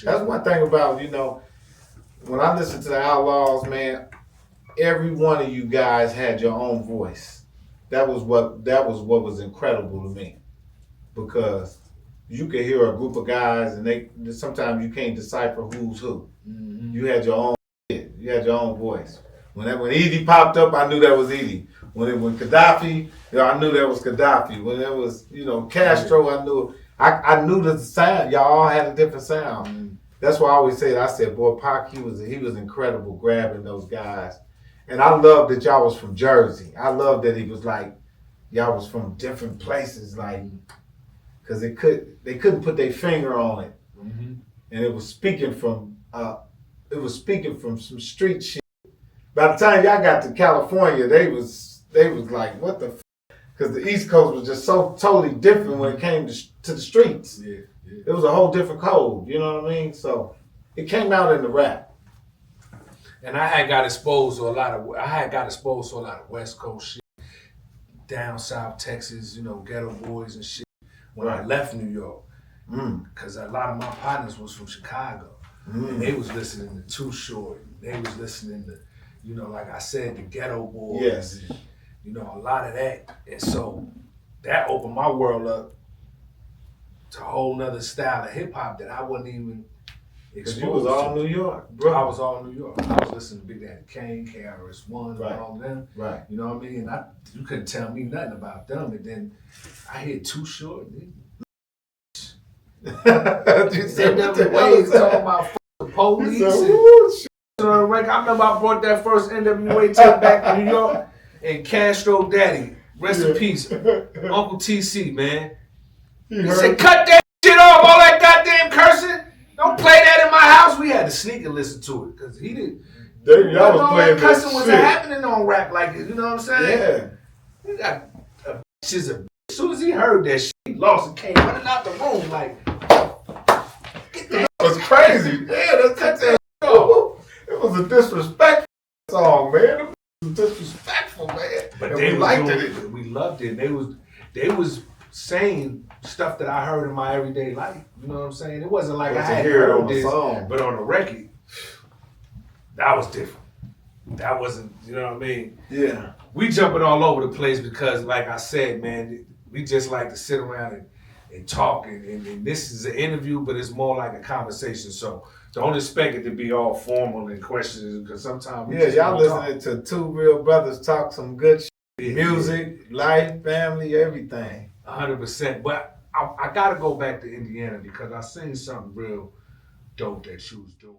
That's one thing about, when I listen to the Outlawz, man, every one of you guys had your own voice. That was what was incredible to me. Because you could hear a group of guys and they sometimes you can't decipher who's who. Mm-hmm. You had your own shit. You had your own voice. When E.D. popped up, I knew that was E.D. When Gaddafi, I knew that was Gaddafi. When there was, Kastro, I knew the sound. Y'all all had a different sound. Mm-hmm. That's why I always say it. I said, boy, Pac, he was incredible grabbing those guys. And I love that y'all was from Jersey. I love that he was like, y'all was from different places, like, because they couldn't put their finger on it. Mm-hmm. And it was speaking from some street shit. By the time y'all got to California, they was like, what the f? Because the East Coast was just so totally different when it came to the streets. Yeah. It was a whole different code, you know what I mean? So it came out in the rap. And I had got exposed to a lot of West Coast shit, down South Texas, Ghetto Boys and shit. When I left New York, because a lot of my partners was from Chicago, and they was listening to Too Short. They was listening to, like I said, the Ghetto Boys. Yes. And, a lot of that, and so that opened my world up to a whole nother style of hip hop that I wasn't even exposed to. You was all New York, bro. I was all New York. I was listening to Big Daddy Kane, KRS-One, and all them. Right. You know what I mean? And you couldn't tell me nothing about them. And then I hear Too Short. You said them ways talking about the police. I remember I brought that first NWA tape back to New York, and Kastro Daddy, rest in peace, Uncle TC, man. He said, cut that shit off, all that goddamn cursing. Don't play that in my house. We had to sneak and listen to it because he didn't. Y'all was playing that cussing wasn't happening on rap like this. You know what I'm saying? Yeah. He got a bitch is a bitch. As soon as he heard that shit, he lost and came running out the room like, get that. It was crazy. Yeah, let's cut that off. It was a disrespectful song, man. It was disrespectful, man. But we liked it. We loved it. They was saying stuff that I heard in my everyday life. You know what I'm saying? It wasn't like I had heard on this, song. But on the record, that was different. That wasn't, you know what I mean? Yeah. We jumping all over the place because, like I said, man, we just like to sit around and talk. And this is an interview, but it's more like a conversation. So don't expect it to be all formal and questions because sometimes we just y'all listening to two real brothers talk some good shit. Music, life, family, everything. 100%. But I got to go back to Indiana because I seen something real dope that you was doing.